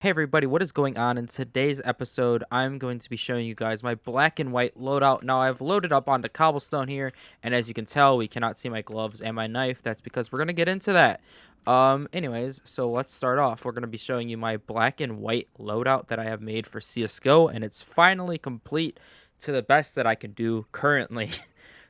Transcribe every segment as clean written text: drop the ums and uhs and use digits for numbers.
Hey everybody, what is going on? In today's episode, I'm going to be showing you guys my black and white loadout. Now, I've loaded up onto cobblestone here, and as you can tell, we cannot see my gloves and my knife. That's because we're going to get into that. Anyways, so let's start off. We're going to be showing you my black and white loadout that I have made for CSGO, and it's finally complete to the best that I can do currently.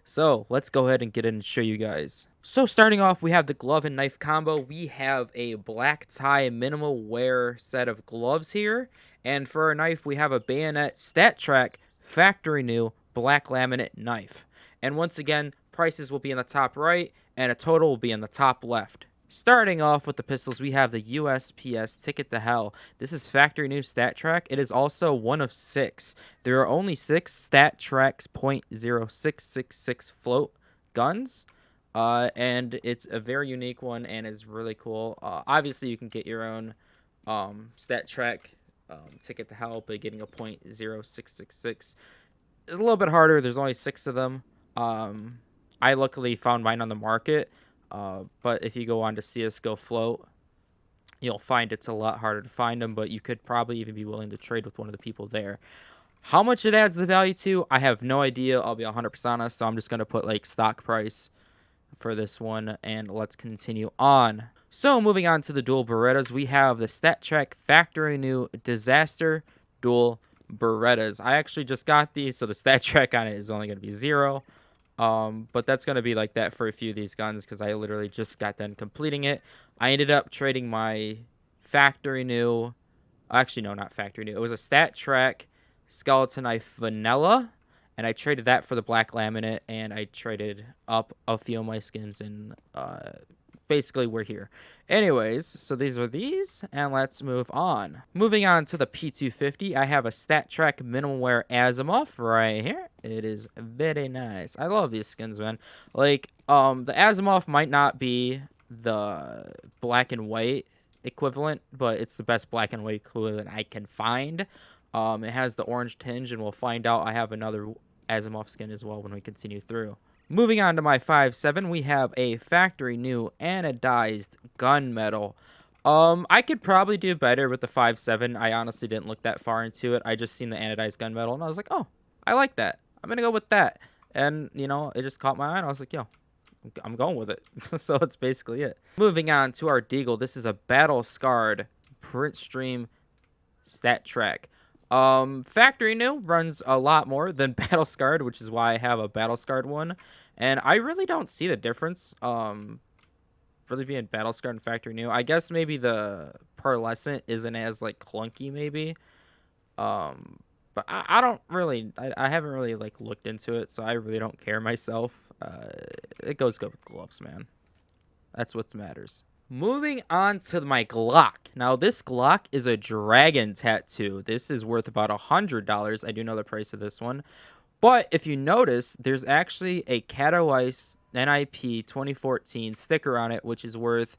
So let's go ahead and get in and show you guys. So starting off, we have the glove and knife combo. We have a black tie minimal wear set of gloves here. And for our knife, we have a bayonet stat track factory new black laminate knife. And once again, prices will be in the top right and a total will be in the top left. Starting off with the pistols, we have the USPS Ticket to Hell. This is factory new stat track. It is also one of 6. There are only 6 stat tracks .0666 float guns. And it's a very unique one and it's really cool. Obviously, you can get your own stat track Ticket to Hell, but getting a .0666 is a little bit harder. There's only 6 of them. I luckily found mine on the market. But if you go on to CSGO Float, you'll find it's a lot harder to find them, but you could probably even be willing to trade with one of the people there. How much it adds the value to, I have no idea. I'll be 100% honest, so I'm just going to put like stock price for this one, and let's continue on. So moving on to the dual Berettas, we have the StatTrak Factory New Disaster Dual Berettas. I actually just got these, so the stat track on it is only going to be 0. But that's going to be like that for a few of these guns because I literally just got done completing it. I ended up trading my factory new, actually no, not factory new. It was a stat track skeleton knife vanilla, and I traded that for the black laminate, and I traded up a few of my skins, and basically we're here. Anyways, so these are these, and let's move on. Moving on to the P250, I have a stat track minimal wear Asiimov right here. It is very nice. I love these skins, man. Like, the Asiimov might not be the black and white equivalent, but it's the best black and white equivalent I can find. It has the orange tinge, and we'll find out I have another Asiimov skin as well when we continue through. Moving on to my 5.7, we have a factory new Anodized Gunmetal. I could probably do better with the 5.7. I honestly didn't look that far into it. I just seen the Anodized Gunmetal, and I was like, oh, I like that. I'm going to go with that. And, you know, it just caught my eye, and I was like, yo, I'm going with it. So that's basically it. Moving on to our Deagle. This is a battle-scarred Printstream stat track. Factory new runs a lot more than battle scarred, which is why I have a battle scarred one, and I really don't see the difference really being battle scarred and factory new. I guess maybe the pearlescent isn't as like clunky maybe, but I don't really, I haven't really like looked into it, so I really don't care myself. It goes good with gloves, man. That's what matters. Moving on to my Glock. Now, this Glock is a dragon tattoo. This is worth about $100. I do know the price of this one. But if you notice, there's actually a Katowice NIP 2014 sticker on it, which is worth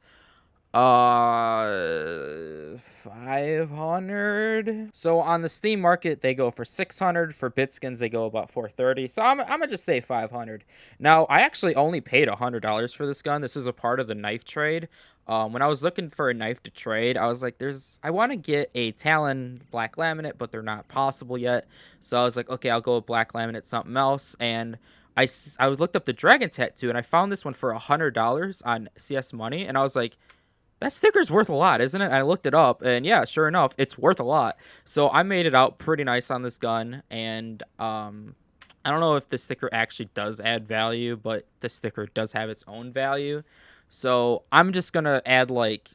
500. So on the Steam market, they go for 600. For Bitskins, they go about 430. So I'm gonna just say 500. Now, I actually only paid $100 for this gun. This is a part of the knife trade. When I was looking for a knife to trade, I was like, I want to get a Talon black laminate, but they're not possible yet. So I was like, okay, I'll go with black laminate, something else. And I looked up the dragon tattoo, and I found this one for $100 on CS Money. And I was like, that sticker's worth a lot, isn't it? And I looked it up, and yeah, sure enough, it's worth a lot. So I made it out pretty nice on this gun, and I don't know if the sticker actually does add value, but the sticker does have its own value. So I'm just gonna add like,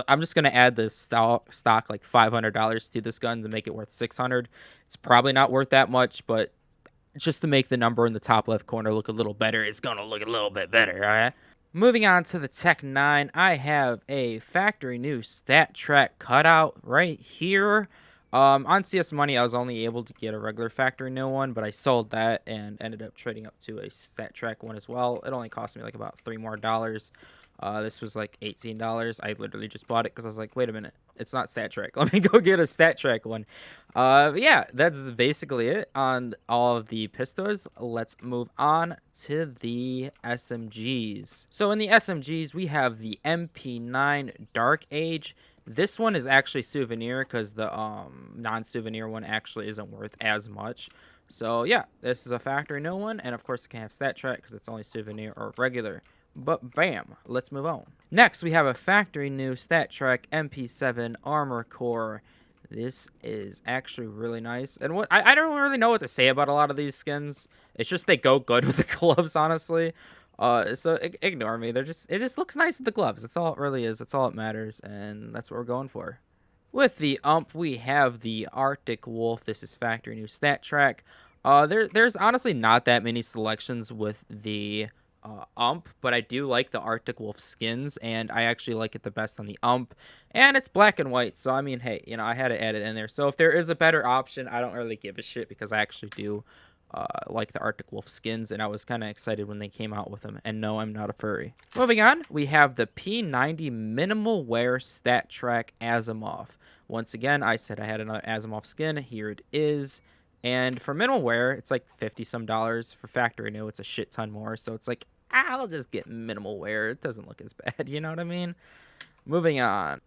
I'm just gonna add this stock like $500 to this gun to make it worth 600. It's probably not worth that much, but just to make the number in the top left corner look a little better, it's gonna look a little bit better. All right. Moving on to the Tech 9, I have a factory new stat track cutout right here. On CS Money, I was only able to get a regular factory new one, but I sold that and ended up trading up to a stat track one as well. It only cost me like about $3 more. This was like $18. I literally just bought it because I was like, wait a minute, it's not stat track. Let me go get a stat track one. Yeah, that's basically it on all of the pistols. Let's move on to the SMGs. So in the SMGs, we have the MP9 Dark Age. This one is actually souvenir because the non-souvenir one actually isn't worth as much. So yeah, this is a factory new one, and of course it can't have stat track because it's only souvenir or regular. But bam, let's move on. Next, we have a factory new stat track MP7 armor core. This is actually really nice, and what I don't really know what to say about a lot of these skins. It's just they go good with the gloves, honestly. So ignore me. It just looks nice with the gloves. That's all it really is. That's all that matters, and that's what we're going for. With the ump, we have the Arctic Wolf. This is factory new stat track. There's honestly not that many selections with the ump, but I do like the Arctic Wolf skins, and I actually like it the best on the ump, and it's black and white, so I mean, hey, you know, I had to add it in there. So if there is a better option, I don't really give a shit because I actually do like the Arctic Wolf skins, and I was kind of excited when they came out with them. And no, I'm not a furry. Moving on, we have the P90 Minimal Wear Stat Track Asiimov. Once again, I said I had another Asiimov skin. Here it is. And for minimal wear, it's like $50 some. For factory new, it's a shit ton more. So it's like, I'll just get minimal wear. It doesn't look as bad, you know what I mean? Moving on,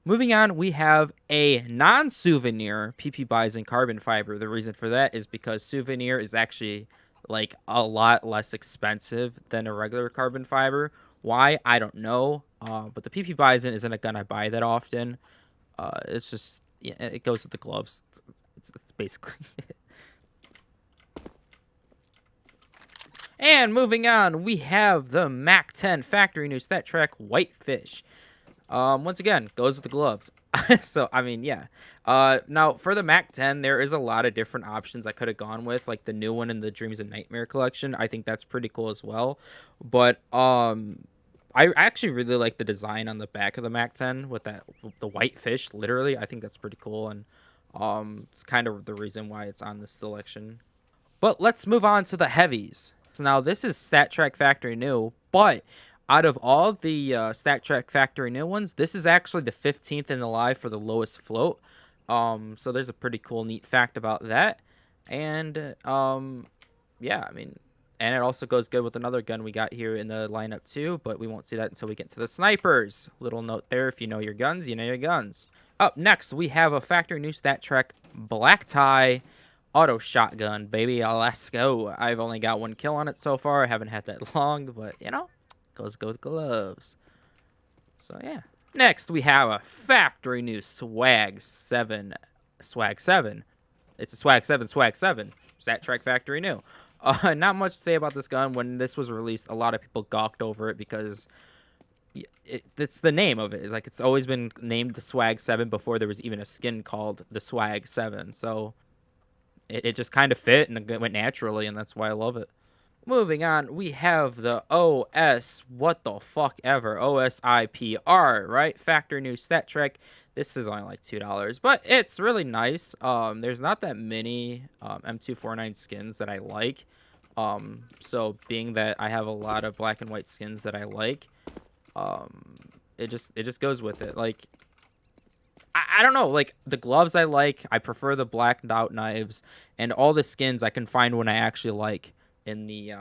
we have a non-souvenir PP Bison carbon fiber. The reason for that is because souvenir is actually like a lot less expensive than a regular carbon fiber. Why? I don't know. But the PP Bison isn't a gun I buy that often. It's just, yeah, it goes with the gloves. It's basically it. And moving on, we have the Mac 10 factory new stat track Whitefish. Once again, goes with the gloves. So, I mean, yeah. Now, for the Mac 10, there is a lot of different options I could have gone with, like the new one in the Dreams and Nightmare collection. I think that's pretty cool as well. But, I actually really like the design on the back of the Mac 10 with the white fish, literally. I think that's pretty cool, and, it's kind of the reason why it's on this selection. But let's move on to the heavies. So now, this is Stat Track Factory New, but out of all the Stat Track Factory New ones, this is actually the 15th in the live for the lowest float. So there's a pretty cool, neat fact about that. And, yeah, I mean, and it also goes good with another gun we got here in the lineup too, but we won't see that until we get to the snipers. Little note there, if you know your guns, you know your guns. Up next, we have a Factory New Stat Track Black Tie auto shotgun, baby. Let's go. I've only got one kill on it so far. I haven't had that long, but, you know, goes good with gloves. So, yeah. Next, we have a factory new Swag 7. Swag 7. It's a Swag 7, Swag 7. Stat Track Factory New. Not much to say about this gun. When this was released, a lot of people gawked over it because it's the name of it. Like, it's always been named the Swag 7 before there was even a skin called the Swag 7. So it just kind of fit and it went naturally, and that's why I love it. Moving on, we have the O.S.I.P.R, right? Factory new stat track. This is only like $2, but it's really nice. There's not that many M249 skins that I like. So being that I have a lot of black and white skins that I like, it just goes with it. Like, I don't know, like, the gloves I like. I prefer the blacked out knives, and all the skins I can find one I actually like in the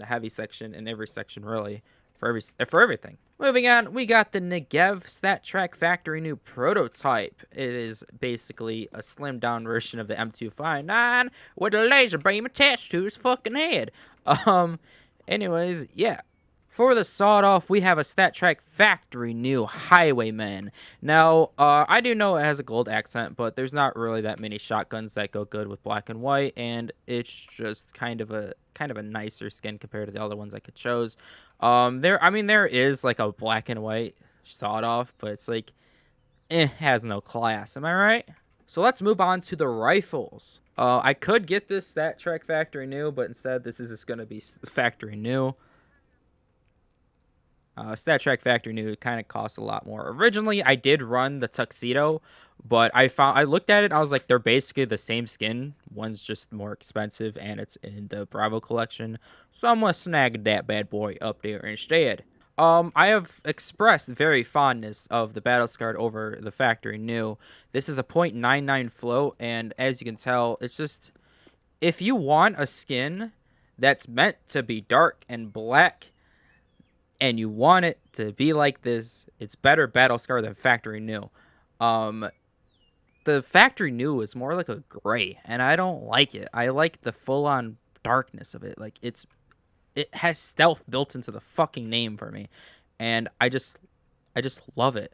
heavy section, in every section, really, for everything. Moving on, we got the Negev Stat Track Factory New Prototype. It is basically a slimmed down version of the M259 with a laser beam attached to his fucking head. Anyways, yeah. For the sawed-off, we have a Stat Track Factory New Highwayman. Now, I do know it has a gold accent, but there's not really that many shotguns that go good with black and white, and it's just kind of a nicer skin compared to the other ones I could chose. There is like a black and white sawed-off, but it's like, has no class. Am I right? So let's move on to the rifles. I could get this Stat Track Factory New, but instead this is just going to be Factory New. Stat Track Factory New kind of costs a lot more. Originally, I did run the Tuxedo, but I looked at it and I was like, they're basically the same skin. One's just more expensive and it's in the Bravo collection. So I'm going to snag that bad boy up there instead. I have expressed very fondness of the Battle Scarred over the Factory New. This is a .99 float, and as you can tell, it's just, if you want a skin that's meant to be dark and black, and you want it to be like this, it's better Battle Scar than Factory New. The factory new is more like a gray, and I don't like it. I like the full-on darkness of it. Like it has stealth built into the fucking name for me, and I just love it.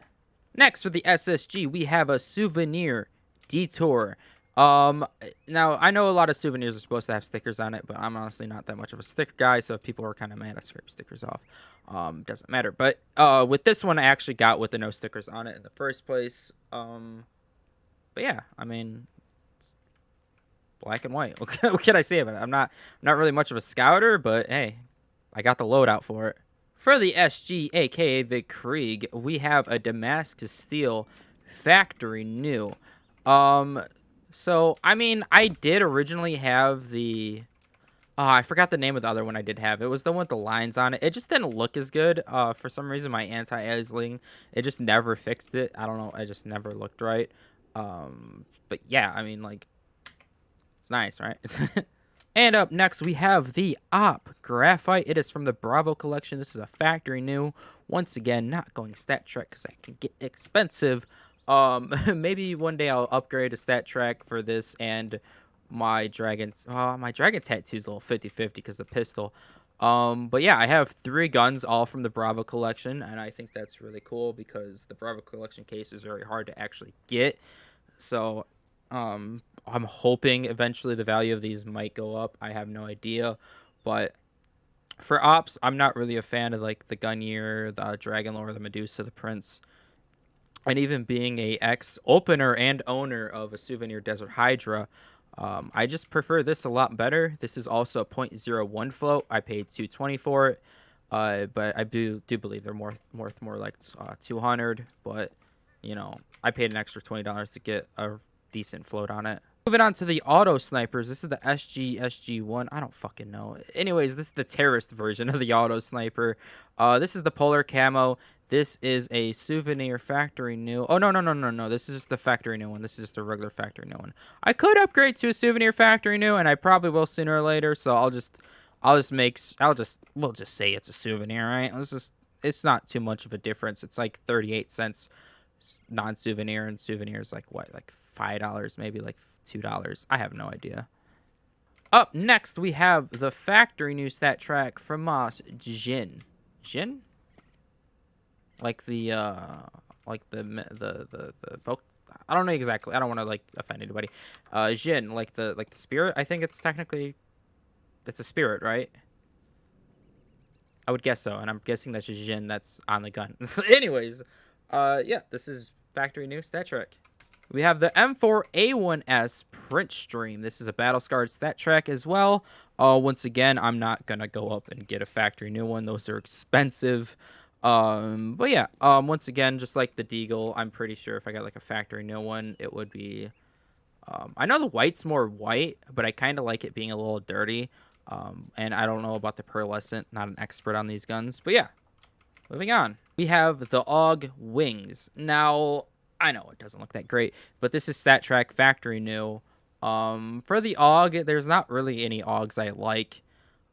Next, for the SSG, we have a Souvenir Detour. Now I know a lot of souvenirs are supposed to have stickers on it, but I'm honestly not that much of a sticker guy. So if people are kind of mad, I scrape stickers off. Doesn't matter. But with this one, I actually got with the no stickers on it in the first place. But yeah, I mean, it's black and white. What can I say about it? I'm not really much of a scouter, but hey, I got the loadout for it. For the SG, aka the Krieg, we have a Damascus Steel factory new. So I mean, I did originally have the I forgot the name of the other one I did have. It was the one with the lines on it. It just didn't look as good. For some reason, my anti-aliasing, it just never fixed it. I don't know. I just never looked right. But yeah, I mean, like, it's nice, right? And up next, we have the O.S.I.P. Graphite. It is from the Bravo collection. This is a factory new. Once again, not going stat track because that can get expensive. Maybe one day I'll upgrade a stat track for this and my dragon tattoo is a little 50-50 because the pistol. But yeah, I have 3 guns all from the Bravo collection, and I think that's really cool because the Bravo collection case is very hard to actually get. So I'm hoping eventually the value of these might go up. I have no idea, but for ops, I'm not really a fan of like the Gunyear, the Dragon Lore, the Medusa, the Prince. And even being a ex-opener and owner of a Souvenir Desert Hydra, I just prefer this a lot better. This is also a .01 float. I paid $220 for it, but I do believe they're worth more like 200. But you know, I paid an extra $20 to get a decent float on it. Moving on to the auto snipers. This is the SG-1. I don't fucking know. Anyways, this is the terrorist version of the auto sniper. This is the Polar Camo. This is a Souvenir factory new. Oh, no. This is just the factory new one. This is just a regular factory new one. I could upgrade to a Souvenir factory new, and I probably will sooner or later. So we'll just say it's a Souvenir, right? It's not too much of a difference. It's like 38 cents non-Souvenir, and Souvenir's like what, like $5, maybe like $2. I have no idea. Up next, we have the factory new stat track from Jin. Like the folk. I don't know exactly. I don't want to like offend anybody. Jin, like the spirit. I think it's technically, it's a spirit, right? I would guess so, and I'm guessing that's just Jin that's on the gun. Anyways, yeah, this is factory new stat track. We have the M4A1S Printstream. This is a battle scarred stat track as well. Once again, I'm not gonna go up and get a factory new one. Those are expensive. But yeah, once again, just like the Deagle, I'm pretty sure if I got like a factory new one, it would be, I know the white's more white, but I kind of like it being a little dirty. And I don't know about the pearlescent, not an expert on these guns, but yeah, moving on. We have the AUG Wings. Now, I know it doesn't look that great, but this is stat track factory new. For the AUG, there's not really any AUGs I like.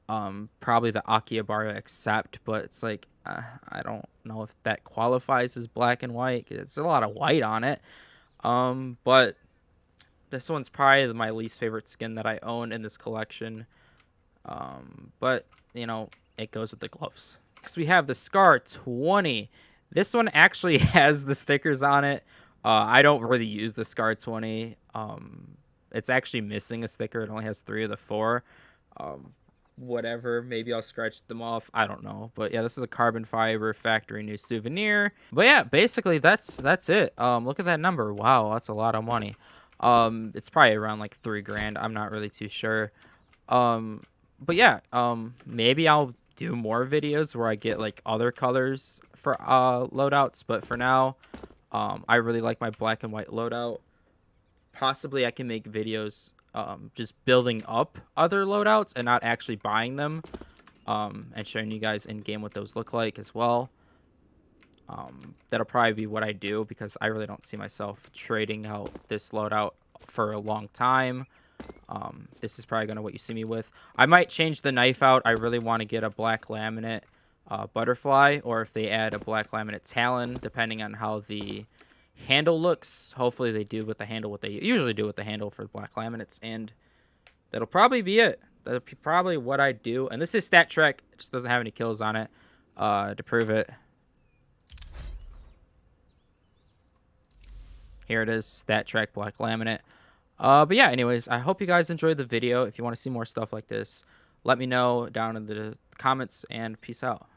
Probably the Akihabara O.S.I.P., but it's like, I don't know if that qualifies as black and white. It's a lot of white on it. But this one's probably my least favorite skin that I own in this collection. But, you know, it goes with the gloves. Next, we have the Scar 20. This one actually has the stickers on it. I don't really use the Scar 20. It's actually missing a sticker. It only has 3 of the 4. Whatever, maybe I'll scratch them off, I don't know. But yeah, this is a carbon fiber factory new Souvenir. But yeah, basically that's it. Look at that number. Wow, that's a lot of money. It's probably around like $3 grand. I'm not really too sure. But yeah, maybe I'll do more videos where I get like other colors for loadouts, but for now, I really like my black and white loadout. Possibly I can make videos just building up other loadouts and not actually buying them, and showing you guys in game what those look like as well. That'll probably be what I do because I really don't see myself trading out this loadout for a long time. This is probably gonna what you see me with. I might change the knife out. I really want to get a black laminate butterfly, or if they add a black laminate talon, depending on how the handle looks. Hopefully they do with the handle what they usually do with the handle for black laminates, and that'll probably be it. That'll be probably what I do. And this is Stat Trek. It just doesn't have any kills on it to prove it. Here it is, Stat Trek black laminate. But yeah, anyways, I hope you guys enjoyed the video. If you want to see more stuff like this, let me know down in the comments, and peace out.